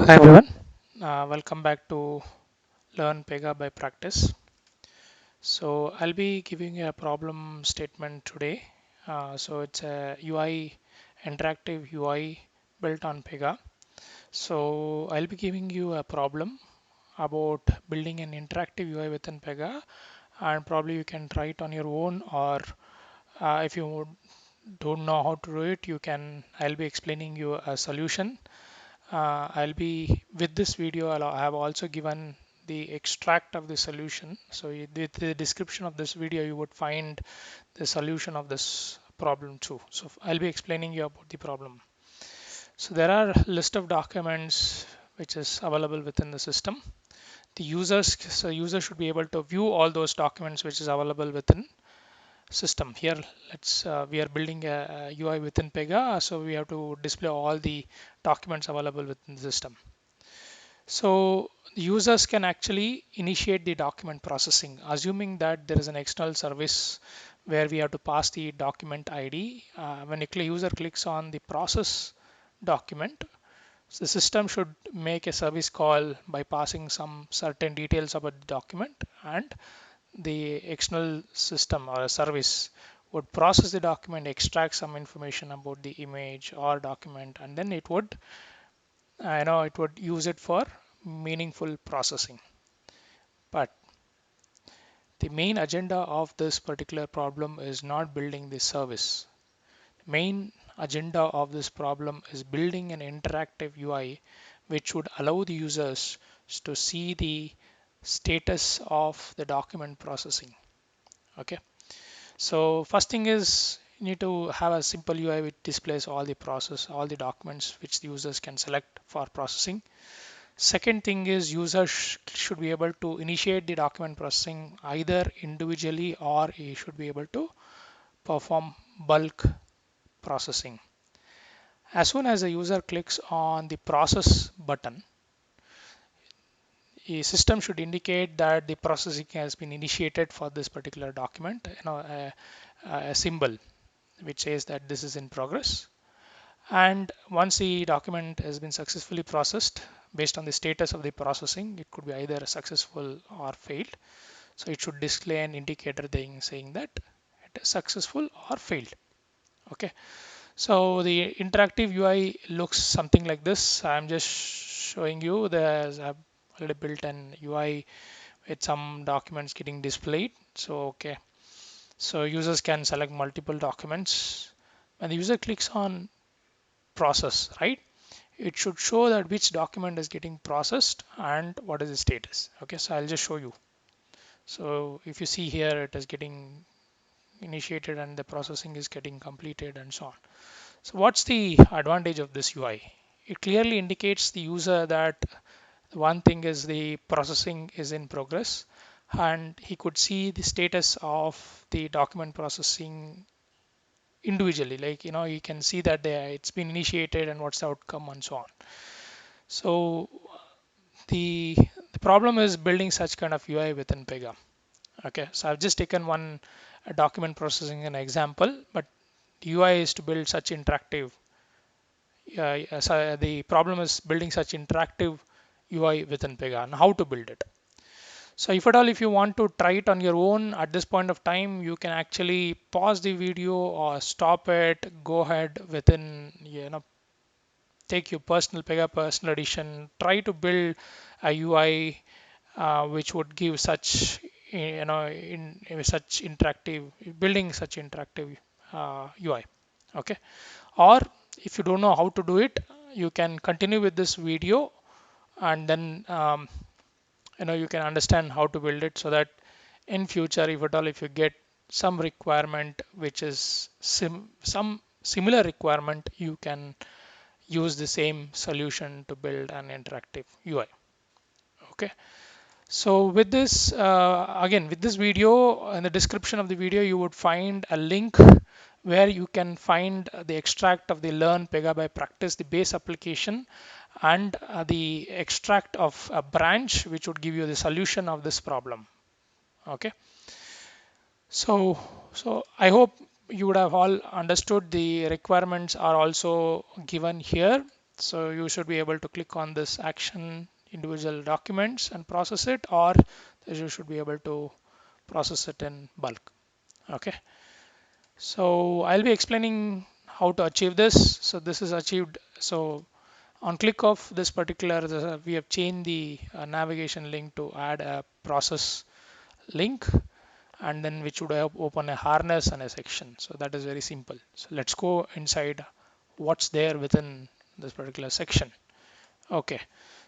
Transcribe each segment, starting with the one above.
Hi everyone, welcome back to Learn Pega by Practice. So I'll be giving you a problem statement today. So it's a UI, interactive UI built on Pega. So I'll be giving you a problem about building an interactive UI within Pega, and probably you can try it on your own, or if you don't know how to do it, I'll be explaining you a solution. I'll be with this video. I have also given the extract of the solution. So with the description of this video, you would find the solution of this problem too. So I'll be explaining you about the problem. So there are a list of documents which is available within the system. So user should be able to view all those documents which is available within system. Here, we are building a UI within Pega, so we have to display all the documents available within the system. So users can actually initiate the document processing, assuming that there is an external service where we have to pass the document ID. When a user clicks on the process document, the system should make a service call by passing some certain details about the document, and the external system or a service would process the document, extract some information about the image or document, and then it would use it for meaningful processing. But the main agenda of this particular problem is not building the service. The main agenda of this problem is building an interactive UI which would allow the users to see the status of the document processing. Okay. So first thing is you need to have a simple UI which displays all the documents which the users can select for processing. Second thing is users should be able to initiate the document processing either individually, or he should be able to perform bulk processing. As soon as the user clicks on the process button, the system should indicate that the processing has been initiated for this particular document, a symbol which says that this is in progress. And once the document has been successfully processed, based on the status of the processing, it could be either successful or failed. So it should display an indicator thing saying that it is successful or failed. Okay. So the interactive UI looks something like this. I'm just showing you I've already built an UI with some documents getting displayed. So okay. So users can select multiple documents. When the user clicks on process, right? It should show that which document is getting processed and what is the status. Okay, so I'll just show you. So if you see here, it is getting initiated and the processing is getting completed and so on. So what's the advantage of this UI? It clearly indicates the user that one thing is the processing is in progress, and he could see the status of the document processing individually. Like, you can see that it's been initiated and what's the outcome and so on. So the the problem is building such kind of UI within Pega. Okay, so I've just taken one document processing an example, but UI is to build such interactive. So the problem is building such interactive UI within Pega and how to build it. So if you want to try it on your own at this point of time, you can actually pause the video or stop it, go ahead within, take your personal Pega personal edition, try to build a UI which would give such, in such interactive, building such interactive UI. Okay. Or if you don't know how to do it, you can continue with this video, and then you can understand how to build it, so that in future, if at all, if you get some requirement which is some similar requirement, you can use the same solution to build an interactive UI. Okay. So with this, again, with this video, in the description of the video, you would find a link where you can find the extract of the Learn Pega by Practice, the base application, and the extract of a branch, which would give you the solution of this problem. Okay. So I hope you would have all understood. The requirements are also given here. So you should be able to click on this action individual documents and process it, or you should be able to process it in bulk. Okay, so I'll be explaining how to achieve this. So this is achieved. So on click of this particular, we have changed the navigation link to add a process link, and then which would have open a harness and a section. So that is very simple. So let's go inside what's there within this particular section. Okay,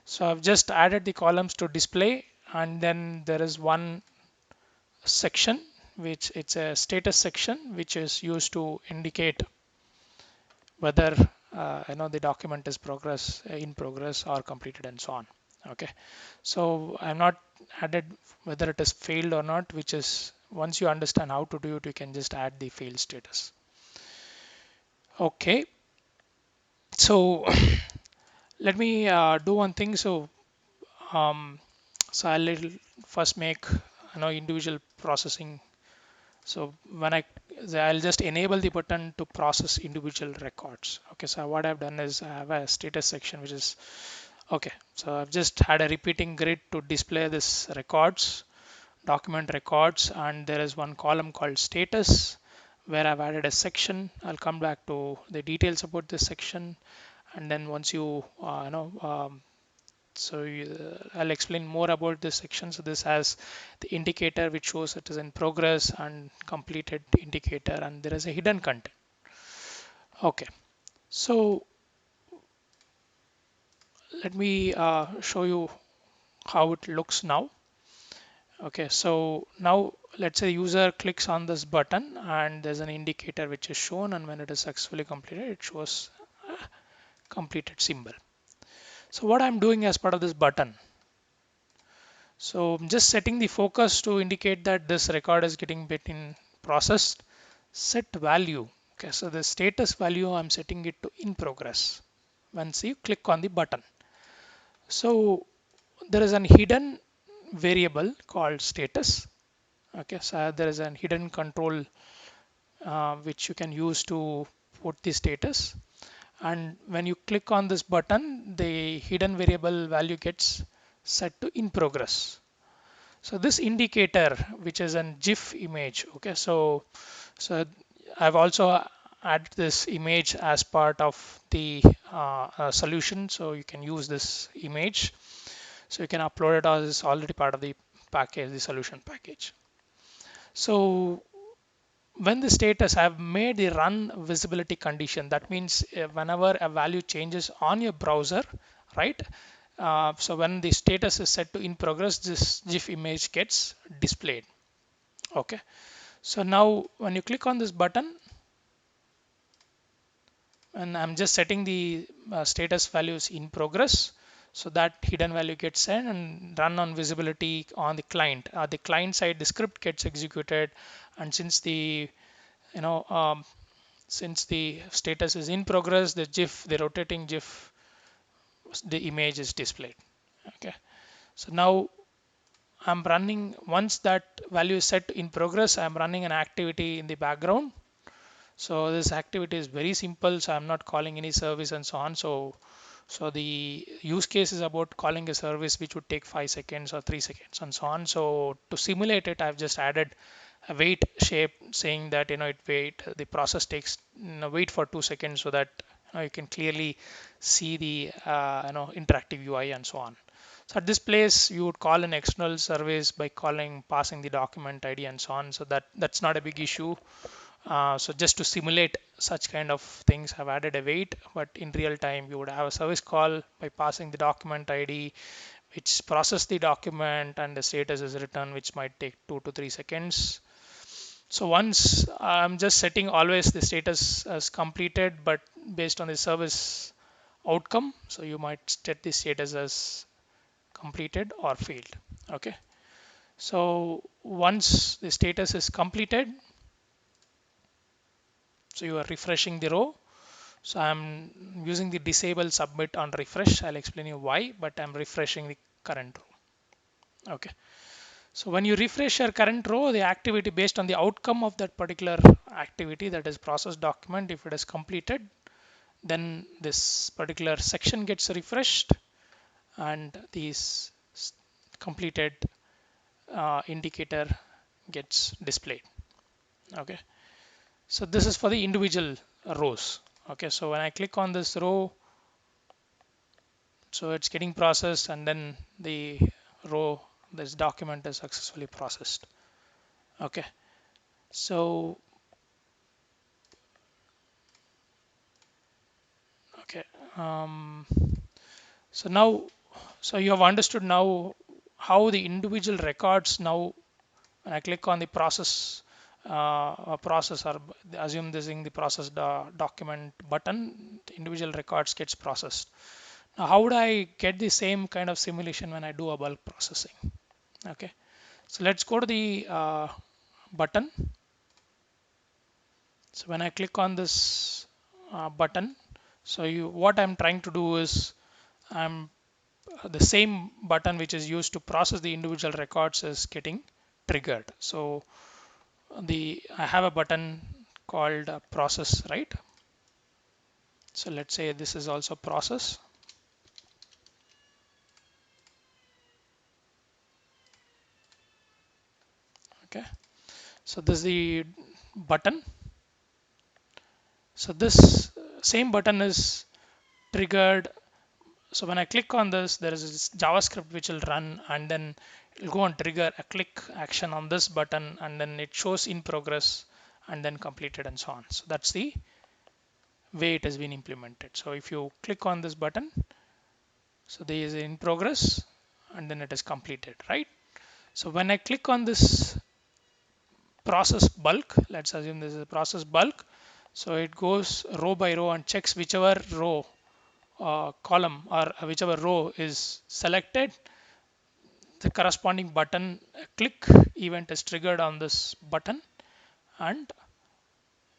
so I've just added the columns to display, and then there is one section which it's a status section which is used to indicate whether the document is in progress or completed and so on. Okay, so I'm not added whether it is failed or not, which is once you understand how to do it, you can just add the failed status. Okay, so let me do one thing. Um, so I'll first make individual processing. So I'll just enable the button to process individual records. Okay, so what I've done is I have a status section which is okay. So I've just had a repeating grid to display this records, document records, and there is one column called status where I've added a section. I'll come back to the details about this section, and then once I'll explain more about this section. So this has the indicator which shows it is in progress and completed indicator, and there is a hidden content. Okay, so let me show you how it looks now. Okay, so now let's say user clicks on this button and there's an indicator which is shown, and when it is successfully completed, it shows completed symbol. So what I'm doing as part of this button, so I'm just setting the focus to indicate that this record is getting bit in processed. Set value. Okay, so the status value I'm setting it to in progress once you click on the button. So there is an hidden variable called status. Okay, so there is an hidden control which you can use to put the status, and when you click on this button, the hidden variable value gets set to in progress. So this indicator, which is an GIF image, okay, so I've also added this image as part of the solution, so you can use this image. So you can upload it as already part of the package, the solution package. So when the status, I've made the run visibility condition. That means whenever a value changes on your browser, right? So when the status is set to in progress, this GIF image gets displayed. Okay. So now when you click on this button, and I'm just setting the status values in progress, so that hidden value gets sent and run on visibility on the client. The client side, the script gets executed, and since the you know since the status is in progress, the GIF, the rotating GIF, the image is displayed. Okay, so now I'm running, once that value is set in progress, I'm running an activity in the background. So this activity is very simple, so I'm not calling any service and so on. So the use case is about calling a service which would take 5 seconds or 3 seconds and so on. So to simulate it, I've just added a wait shape saying that the process takes wait for 2 seconds, so that you can clearly see the interactive UI and so on. So at this place, you would call an external service by passing the document ID and so on. So that's not a big issue. So just to simulate such kind of things, I've added a wait, but in real time, you would have a service call by passing the document ID, which process the document, and the status is written, which might take 2 to 3 seconds. So once I'm just setting always the status as completed, but based on the service outcome, so you might set the status as completed or failed. Okay. So once the status is completed, so you are refreshing the row. So I'm using the disable submit on refresh. I'll explain you why, but I'm refreshing the current row. Okay. So when you refresh your current row, the activity based on the outcome of that particular activity, that is process document, if it is completed, then this particular section gets refreshed and these completed indicator gets displayed. Okay, so this is for the individual rows. Okay, so when I click on this row, so it's getting processed, and then the row, this document is successfully processed. Okay, so okay, um, so now, so you have understood now how the individual records now. When I click on the process process, or assume this in the process document button, the individual records gets processed. Now, how would I get the same kind of simulation when I do a bulk processing? Okay, so let's go to the button. So when I click on this button, so what I'm trying to do is I'm the same button which is used to process the individual records is getting triggered. So I have a button called process, right? So let's say this is also process. Okay, so this is the button. So this same button is triggered. So when I click on this, there is this JavaScript which will run, and then it'll go and trigger a click action on this button, and then it shows in progress and then completed and so on. So that's the way it has been implemented. So if you click on this button, so there is in progress and then it is completed, right? So when I click on this process bulk, let's assume this is a process bulk. So it goes row by row and checks whichever row column or whichever row is selected, the corresponding button click event is triggered on this button, and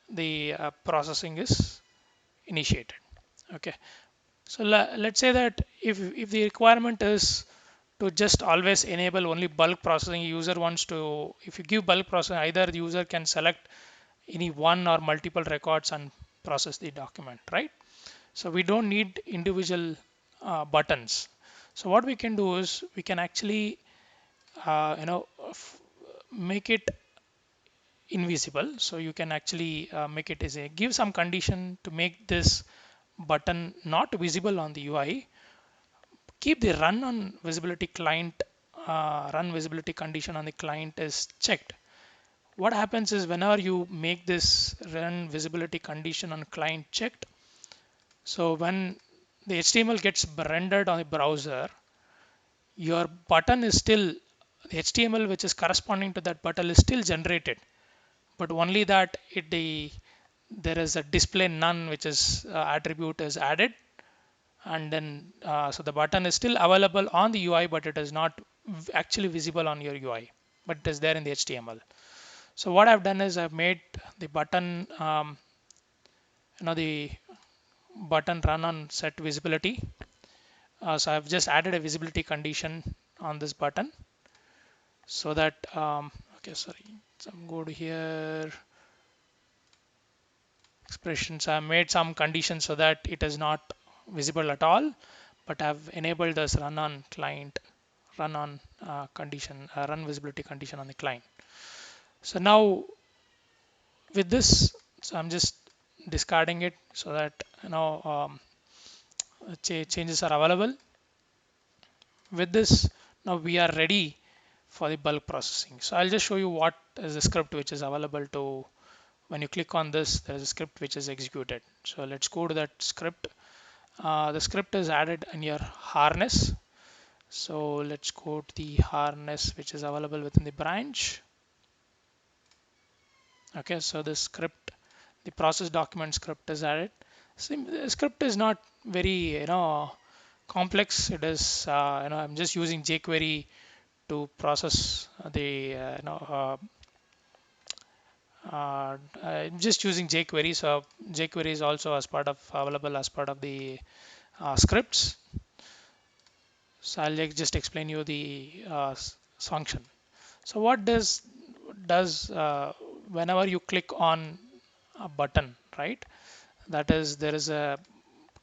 the processing is initiated. Okay, so let's say that if the requirement is to just always enable only bulk processing, user wants to, if you give bulk processing, either the user can select any one or multiple records and process the document, right? So we don't need individual buttons. So what we can do is we can actually make it invisible. So you can actually make it as a give some condition to make this button not visible on the UI. Keep the run on visibility client, run visibility condition on the client is checked. What happens is whenever you make this run visibility condition on client checked, so when the HTML gets rendered on the browser, your button is still, the HTML which is corresponding to that button is still generated, but only that there is a display none, which is attribute is added, and then so the button is still available on the UI, but it is not actually visible on your UI, but it is there in the HTML. So what I've done is I've made the button, the button run on set visibility. So I've just added a visibility condition on this button so that, okay, sorry, so I'm go to here, expressions. I made some conditions so that it is not visible at all, but I've enabled this run on client, run on condition, run visibility condition on the client. So now with this, so I'm just discarding it so that changes are available. With this, now we are ready for the bulk processing. So I'll just show you what is the script which is available to, when you click on this, there is a script which is executed. So let's go to that script. The script is added in your harness. So let's go to the harness which is available within the branch. Okay, so the script, the process document script is added. The script is not very complex. It is I'm just using jQuery to process the I'm just using jQuery. So jQuery is also as part of available as part of the scripts. So I'll just explain you the function. So what does whenever you click on a button, right? That is, there is a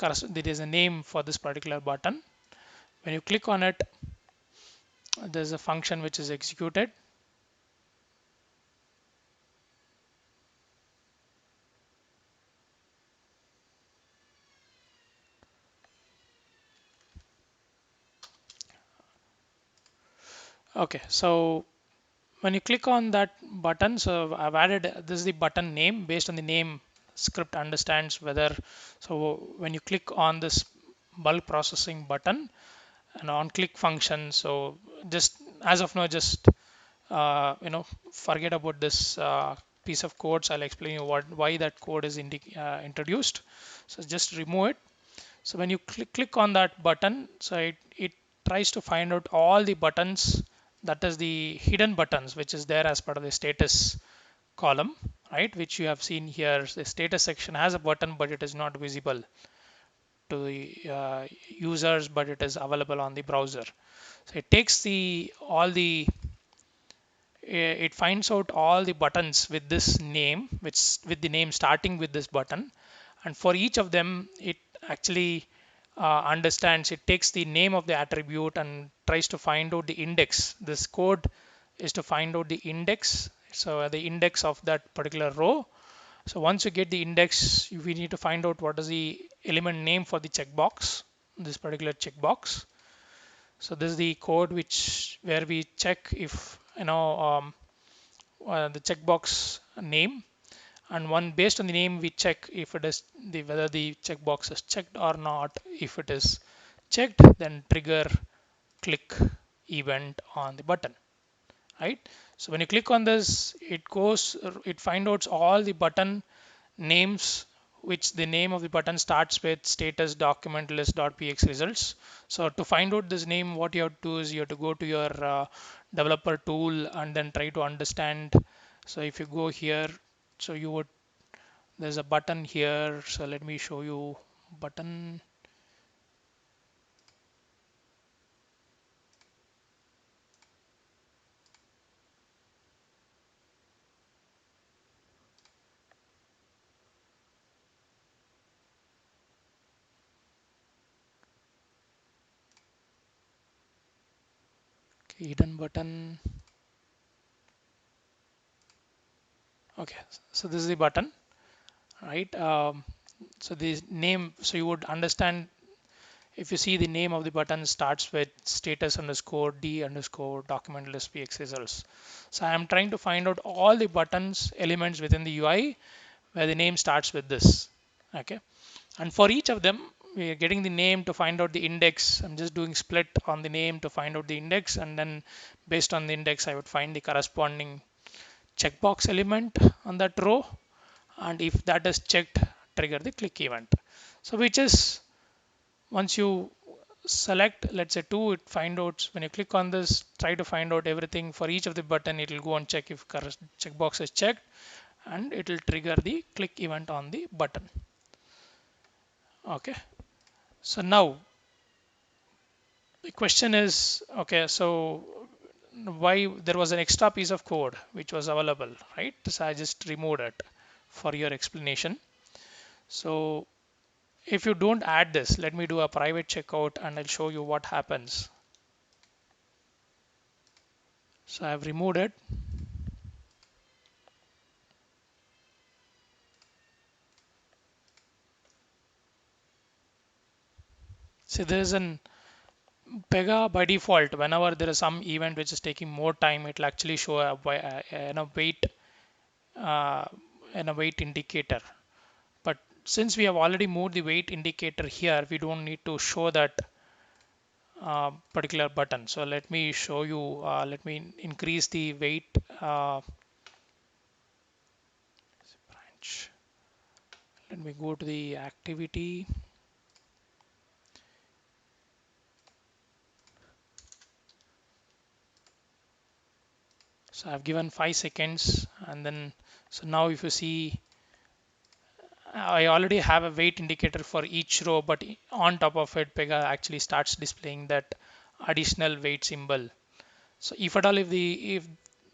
there is a name for this particular button. When you click on it, there's a function which is executed. Okay, so when you click on that button, so I've added this is the button name. Based on the name, script understands whether, so when you click on this bulk processing button and on click function, so just as of now, just forget about this piece of code. So I'll explain you why that code is introduced. So just remove it. So when you click on that button, so it tries to find out all the buttons, that is the hidden buttons, which is there as part of the status column, right? Which you have seen here. The status section has a button, but it is not visible to the users, but it is available on the browser. So it takes it finds out all the buttons with this name, which with the name starting with this button, and for each of them it actually understands, it takes the name of the attribute and tries to find out the index. This code is to find out the index, so the index of that particular row. So once you get the index, we need to find out what is the element name for the checkbox, this particular checkbox. So this is the code which where we check if the checkbox name, and one based on the name we check if it is whether the checkbox is checked or not. If it is checked, then trigger click event on the button, right? So when you click on this, it finds out all the button names, which the name of the button starts with status document list.px results. So to find out this name, what you have to do is you have to go to your developer tool and then try to understand. So if you go here, so you would, there's a button here. So let me show you button. Okay, hidden button. Okay, so this is the button, right? So this name, so you would understand if you see the name of the button starts with status underscore d underscore document list px results. So I am trying to find out all the buttons elements within the UI where the name starts with this. Okay, and for each of them we are getting the name to find out the index. I'm just doing split on the name to find out the index, and then based on the index I would find the corresponding checkbox element on that row, and if that is checked, trigger the click event. So which is, once you select let's say 2, it find out, when you click on this, try to find out everything for each of the button, it will go and check if checkbox is checked, and it will trigger the click event on the button. Okay, so now the question is, okay, so why there was an extra piece of code which was available, right? So I just removed it for your explanation. So if you don't add this, let me do a private checkout and I'll show you what happens. So I've removed it. So there is an Pega by default, whenever there is some event which is taking more time, it will actually show a wait uh, a wait indicator. But since we have already moved the wait indicator here, we don't need to show that particular button. So let me show you. Let me increase the wait branch. Let me go to the activity. So I've given 5 seconds, and then so now if you see, I already have a wait indicator for each row, but on top of it, Pega actually starts displaying that additional wait symbol. So if at all, if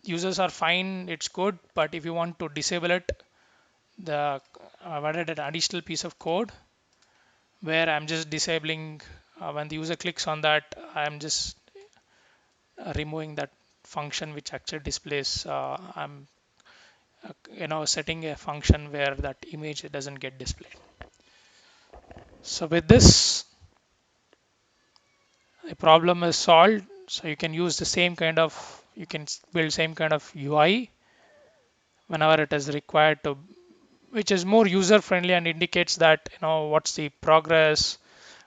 users are fine, it's good. But if you want to disable it, I've added an additional piece of code where I'm just disabling when the user clicks on that, I'm just removing that function which actually displays. I'm setting a function where that image doesn't get displayed. So with this, the problem is solved. So you can use the same kind of, you can build same kind of UI whenever it is required to, which is more user friendly and indicates that what's the progress,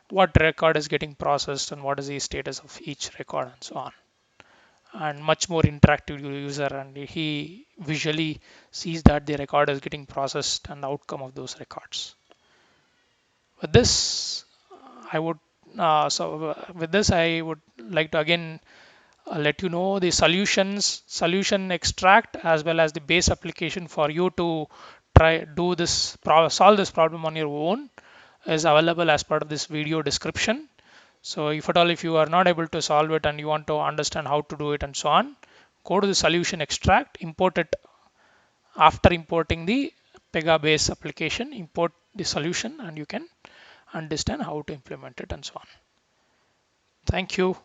what record is getting processed, and what is the status of each record, and so on. And much more interactive user, and he visually sees that the record is getting processed and the outcome of those records. With this, I would with this I would like to again let you know the solution extract as well as the base application for you to try do this solve this problem on your own is available as part of this video description. So if at all if you are not able to solve it and you want to understand how to do it and so on, go to the solution extract, import it. After importing the Pega base application, import the solution and you can understand how to implement it and so on. Thank you.